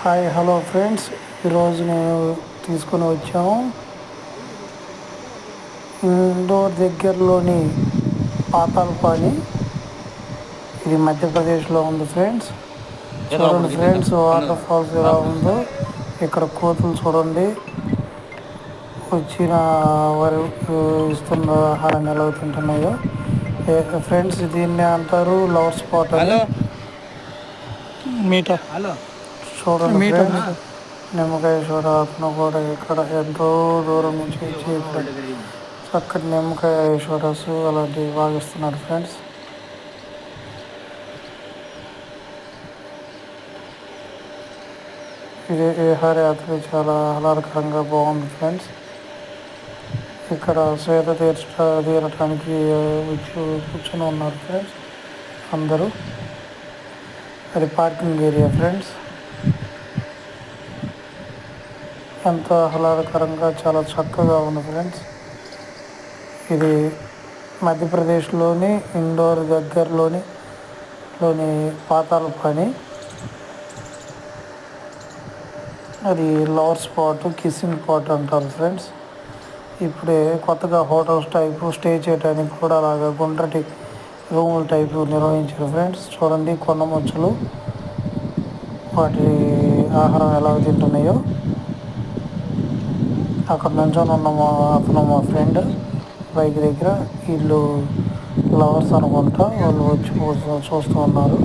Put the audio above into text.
Hi hello friends, ఈరోజు నేను తీసుకొని వచ్చాము ఇండోర్ దగ్గరలోని పాతాల్పాని. ఇది మధ్యప్రదేశ్లో ఉంది ఫ్రెండ్స్. చూడండి ఫ్రెండ్స్, వాటర్ ఫాల్స్ ఎలా ఉందో. ఇక్కడ కోతులు చూడండి వచ్చిన వారు ఇస్తున్న ఆహారాన్ని ఎలా తింటున్నాయో. ఫ్రెండ్స్, దీన్ని అంటారు లవర్ స్పాట్ అని. మీట చూడండి ఫ్రెండ్స్, నిమ్మకాయ చూడ అతను కూడా ఇక్కడ ఎంతో దూరం నుంచి వచ్చి ఇక్కడ చక్కటి నిమ్మకాయ షోడాస్ అలాంటివి బాగా ఇస్తున్నారు ఫ్రెండ్స్. ఇది విహారయాత్ర చాలా ఆహ్లాదకరంగా బాగుంది ఫ్రెండ్స్. ఇక్కడ సేద తీరటానికి కూర్చొని ఉన్నారు ఫ్రెండ్స్ అందరూ. అది పార్కింగ్ ఏరియా ఫ్రెండ్స్. ఎంతో ఆహ్లాదకరంగా చాలా చక్కగా ఉంది ఫ్రెండ్స్. ఇది మధ్యప్రదేశ్లోని ఇండోర్ దగ్గరలోని పాతాల్పాని. అది లవర్ స్పాట్, కిస్సింగ్ స్పాట్ అంటారు ఫ్రెండ్స్. ఇప్పుడే కొత్తగా హోటల్స్ టైపు స్టే చేయడానికి కూడా అలాగా గుండ్రటి రూముల టైపు నిర్వహించారు ఫ్రెండ్స్. చూడండి కొండముచ్చులు వాటి ఆహారం ఎలా తింటున్నాయో. అక్కడ నుంచొని ఉన్న మా ఫ్రెండ్ బైక్ దగ్గర. వీళ్ళు లవర్స్ అనుకుంటా, వాళ్ళు వచ్చి చూస్తూ ఉన్నారు.